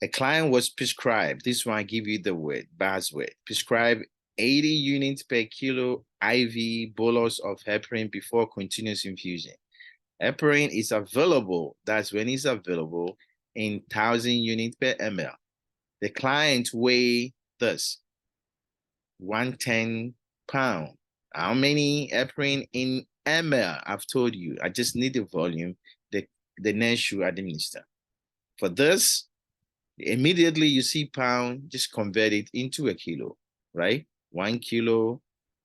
A client was prescribed, this one I give you the word, buzzword, prescribed 80 units per kilo IV bolus of heparin before continuous infusion. Heparin is available, that's when it's available, in 1,000 units per ml. The client weigh this, 110 pounds. How many heparin in ml? I've told you, I just need the volume, the nurse should administer. For this, immediately you see pound, just convert it into a kilo, right? 1 kilo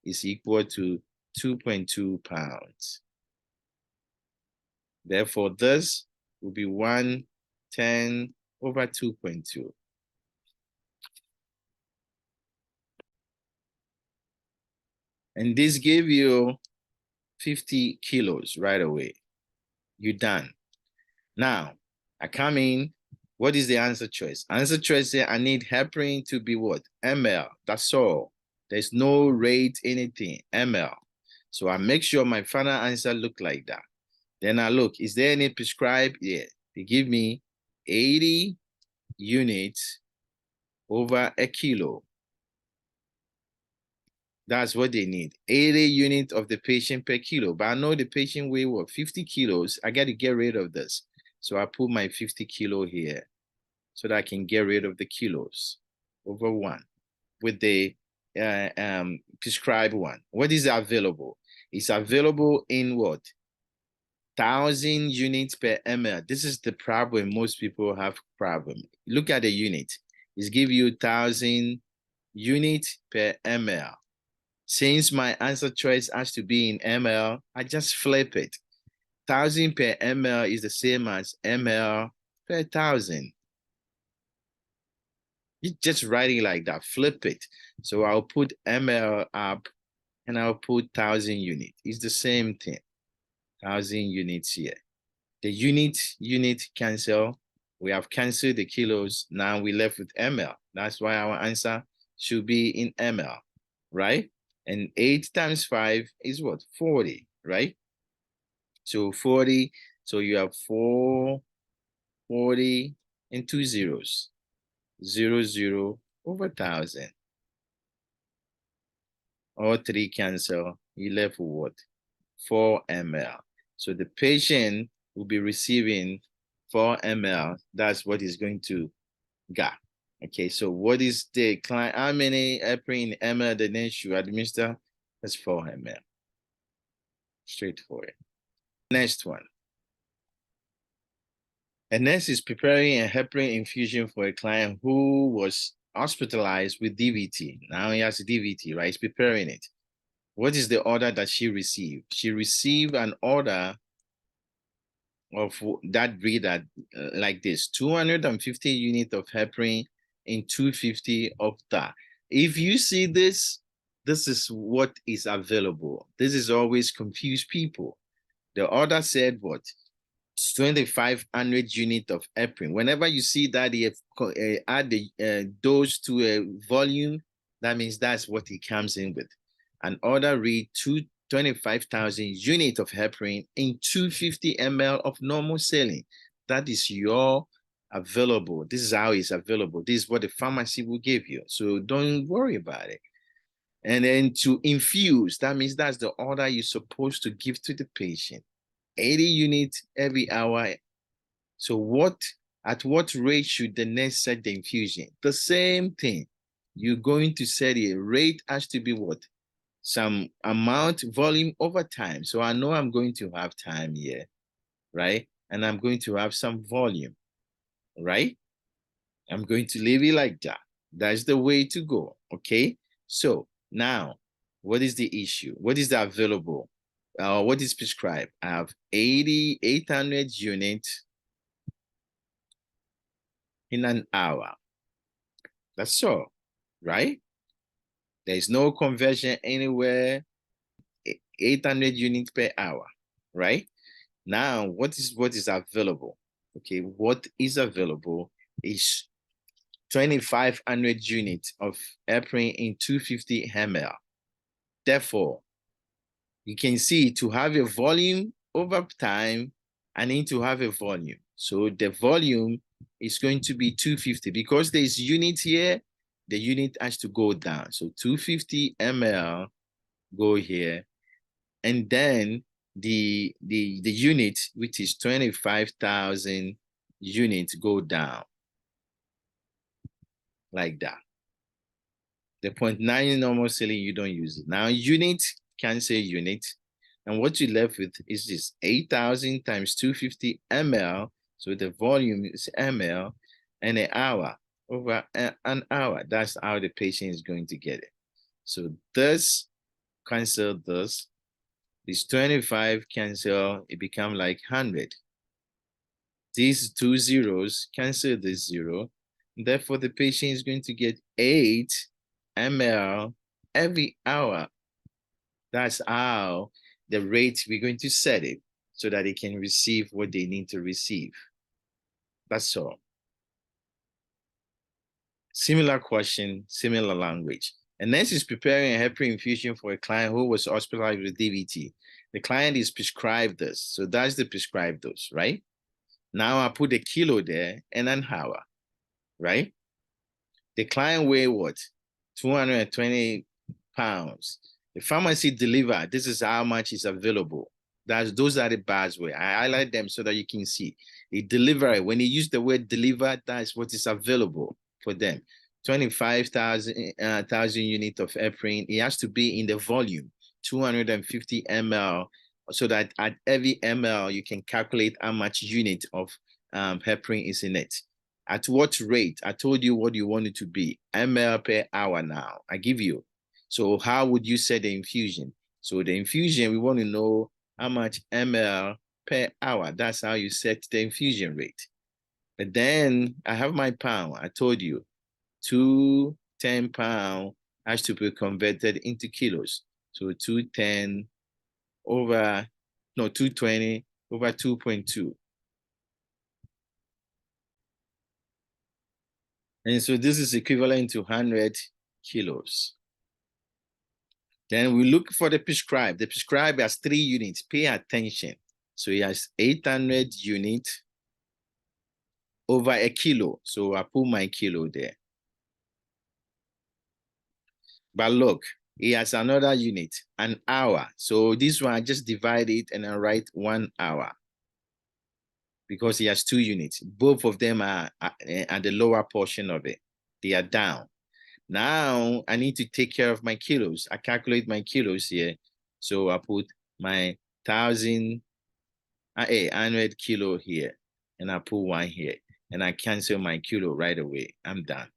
is equal to 2.2 pounds. Therefore, this will be 110 over 2.2. And this gave you 50 kilos right away. You're done. Now, I come in. What is the answer choice? Answer choice here, I need heparin to be what? ml. That's all. There's no rate, anything. ml. So I make sure my final answer look like that. Then I look, is there any prescribed? Yeah. They give me 80 units over a kilo. That's what they need. 80 units of the patient per kilo. But I know the patient weigh what? 50 kilos. I got to get rid of this. So I put my 50 kilo here so that I can get rid of the kilos over 1 with the prescribed one. What is available? It's available in what? 1,000 units per ml. This is the problem. Most people have problem. Look at the unit. It's give you 1,000 units per ml. Since my answer choice has to be in ml, I just flip it. 1,000 per ml is the same as ml per 1,000. You just write it like that, flip it. So I'll put ml up and I'll put 1,000 units. It's the same thing, 1,000 units here. The unit cancel. We have canceled the kilos. Now we left with ml. That's why our answer should be in ml, right? And 8 times 5 is what? 40, right? So 40, so you have 4, 40, and 2 zeros. 0, 0 over 1,000. All 3 cancel. You left with what? 4 ml. So the patient will be receiving 4 ml. That's what he's going to get. Okay, so what is the client? How many heparin ml the nurse should administer? That's 4 ml. Straightforward. Next one. A nurse is preparing a heparin infusion for a client who was hospitalized with DVT. Now he has DVT, right? He's preparing it. What is the order that she received? She received an order of that breeder like this: 250 units of heparin and 250 of that. If you see this, this is what is available. This is always confuse people. The order said what? 2,500 units of heparin. Whenever you see that they add the dose to a volume, that means that's what it comes in with. An order read 25,000 units of heparin in 250 ml of normal saline. That is your available. This is how it's available. This is what the pharmacy will give you. So don't worry about it. And then to infuse, that means that's the order you're supposed to give to the patient. 80 units every hour. So at what rate should the nurse set the infusion? The same thing. You're going to set a rate has to be what? Some amount, volume over time. So I know I'm going to have time here, right? And I'm going to have some volume, right? I'm going to leave it like that. That's the way to go, okay? So now, what is the issue? What is the available? What is prescribed? I have 800 units in an hour. That's all, right? There's no conversion anywhere. 800 units per hour, right? Now, what is available? Okay, what is available is 2,500 units of heparin in 250 ml. Therefore, you can see to have a volume over time, I need to have a volume. So the volume is going to be 250. Because there's unit here, the unit has to go down. So 250 ml go here. And then the unit, which is 25,000 units, go down like that. The 0.9 normal saline, you don't use it. Now unit, cancel unit. And what you left with is this 8,000 times 250 ml. So the volume is ml, and an hour over an hour. That's how the patient is going to get it. So this cancel this. This 25 cancel, it become like 100. These two zeros cancel this zero. Therefore, the patient is going to get 8 ml every hour. That's how the rate we're going to set it so that they can receive what they need to receive. That's all. Similar question, similar language. A nurse is preparing a heparin infusion for a client who was hospitalized with DVT. The client is prescribed this. So that's the prescribed dose, right? Now I put a kilo there and an hour, right? The client weigh what? 220 pounds. The pharmacy deliver, this is how much is available. Those are the bars where I highlight them so that you can see. It deliver, when you use the word deliver, that's what is available for them. 25,000 units of heparin. It has to be in the volume, 250 ml, so that at every ml, you can calculate how much unit of heparin is in it. At what rate? I told you what you want it to be, ml per hour now. I give you. So how would you set the infusion? So the infusion, we want to know how much ml per hour. That's how you set the infusion rate. But then I have my pound. I told you 210 pound has to be converted into kilos. So 210 over, no, 220 over 2.2. And so this is equivalent to 100 kilos. Then we look for the prescribed. The prescribed has 3 units. Pay attention. So it has 800 units over a kilo. So I put my kilo there. But look, it has another unit, an hour. So this one, I just divide it and I write 1 hour. Because it has 2 units. Both of them are at the lower portion of it. They are down. Now I need to take care of my kilos. I calculate my kilos here. So I put my 1,800 kilo here. And I put 1 here. And I cancel my kilo right away. I'm done.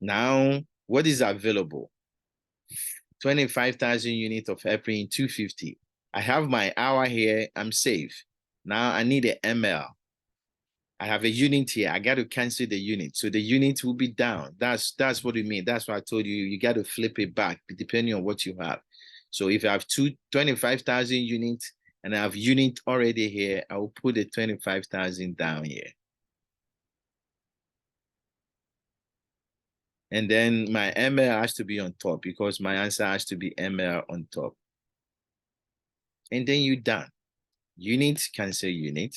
Now, what is available? 25,000 units of heparin, 250. I have my hour here. I'm safe. Now I need an ml. I have a unit here. I got to cancel the unit. So the unit will be down. That's what it means. That's why I told you, you got to flip it back depending on what you have. So if I have 25,000 units and I have unit already here, I will put the 25,000 down here. And then my ml has to be on top because my answer has to be ml on top. And then you're done. Unit, cancel unit.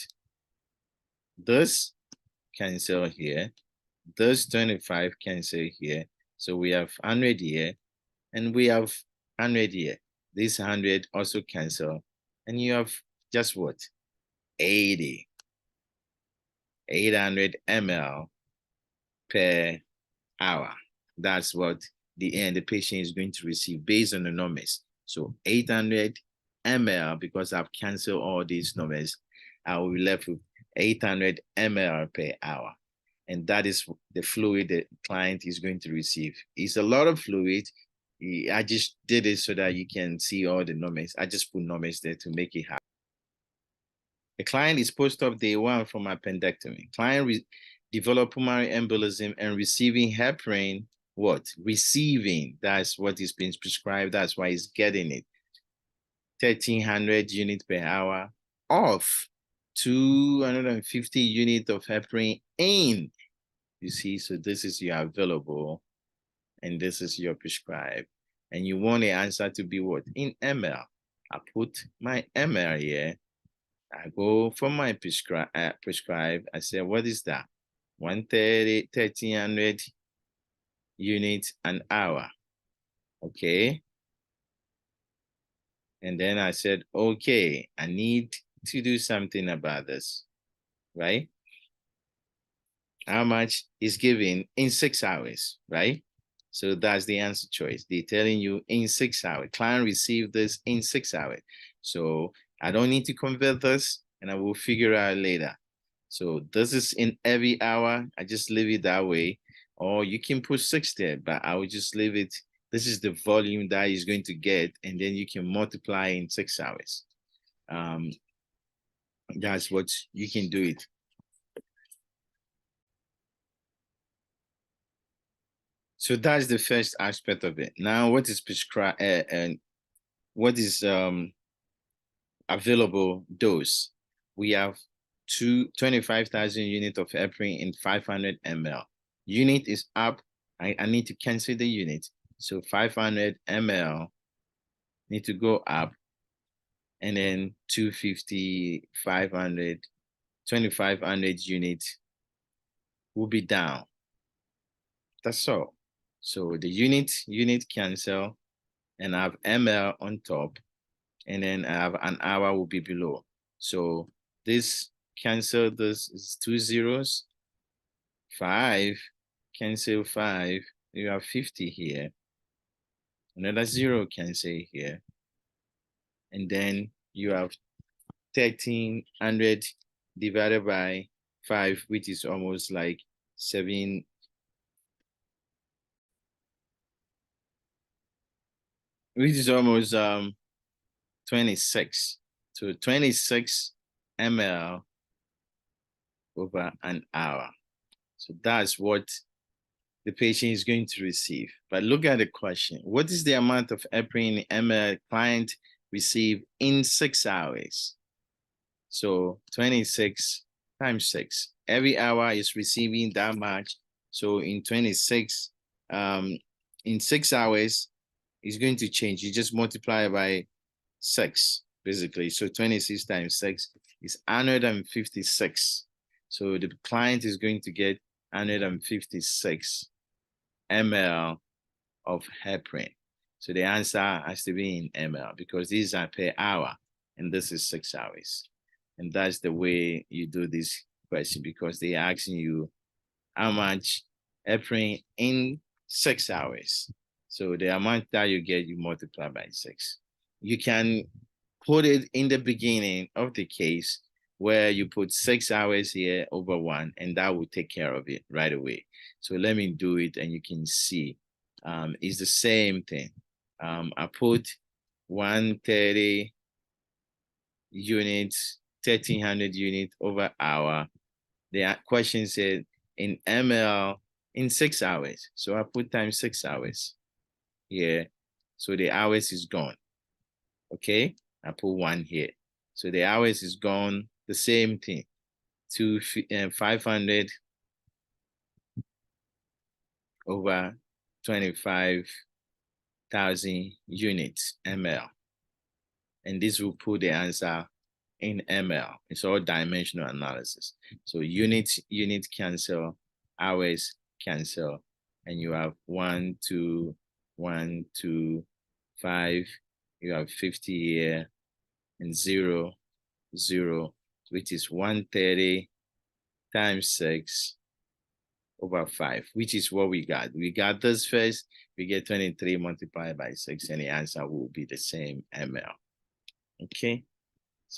This cancel here. This 25 cancel here. So we have 100 here. And we have 100 here. This 100 also cancel. And you have just what? 80. 800 ml per hour. That's what the patient is going to receive based on the numbers. So 800 ml, because I've canceled all these numbers, I will be left with 800 ml per hour. And that is the fluid the client is going to receive. It's a lot of fluid. I just did it so that you can see all the numbers. I just put numbers there to make it happen. The client is post-op day 1 from appendectomy. Client developed pulmonary embolism and receiving heparin. What? Receiving. That's what is being prescribed. That's why he's getting it. 1,300 units per hour off 250 units of heparin in. You see, so this is your available and this is your prescribed. And you want the answer to be what? In ml. I put my ml here I go for my prescribe. I say, what is that? 130, 1300 units an hour. Okay. And then I said, okay, I need to do something about this, right? How much is given in 6 hours, right? So that's the answer choice. They're telling you in 6 hours. Client received this in 6 hours. So I don't need to convert this, and I will figure out later. So this is in every hour. I just leave it that way. Or you can put 6 there, but I will just leave it. This is the volume that is going to get, and then you can multiply in 6 hours. That's what you can do it. So that's the first aspect of it. Now, what is prescribed and what is available dose? We have 25,000 units of heparin in 500 ml. Unit is up. I need to cancel the unit. So 500 ml need to go up, and then 250, 500, 2,500 units will be down. That's all. So the unit cancel, and I have ml on top, and then I have an hour will be below. So this cancel, this is 2 zeros, 5, cancel 5, you have 50 here. Another 0 cancel here. And then you have 1,300 divided by 5, which is almost like 7, which is almost 26. So 26 ml over an hour. So that's what the patient is going to receive. But look at the question. What is the amount of heparin ml client receive in 6 hours? So 26 times 6. Every hour is receiving that much. So in 26, in 6 hours, it's going to change. You just multiply by 6, basically. So 26 times 6 is 156. So the client is going to get 156 ml of heparin. So the answer has to be in ml because these are per hour and this is 6 hours. And that's the way you do this question because they're asking you how much heparin in 6 hours. So the amount that you get, you multiply by 6. You can put it in the beginning of the case where you put 6 hours here over 1, and that will take care of it right away. So let me do it, and you can see it's the same thing. I put 130 units, 1,300 units over hour. The question said in ml in 6 hours. So I put times 6 hours here. So the hours is gone. Okay, I put 1 here. So the hours is gone. The same thing. 500 over 25,000 units ml. And this will put the answer in ml. It's all dimensional analysis. So unit cancel, hours cancel, and you have 1, 2, 1, 2, 5. You have 50 here, and 0, 0, which is 130 times 6 over 5, which is what we got. We got this first. We get 23 multiplied by 6, and the answer will be the same ml. Okay.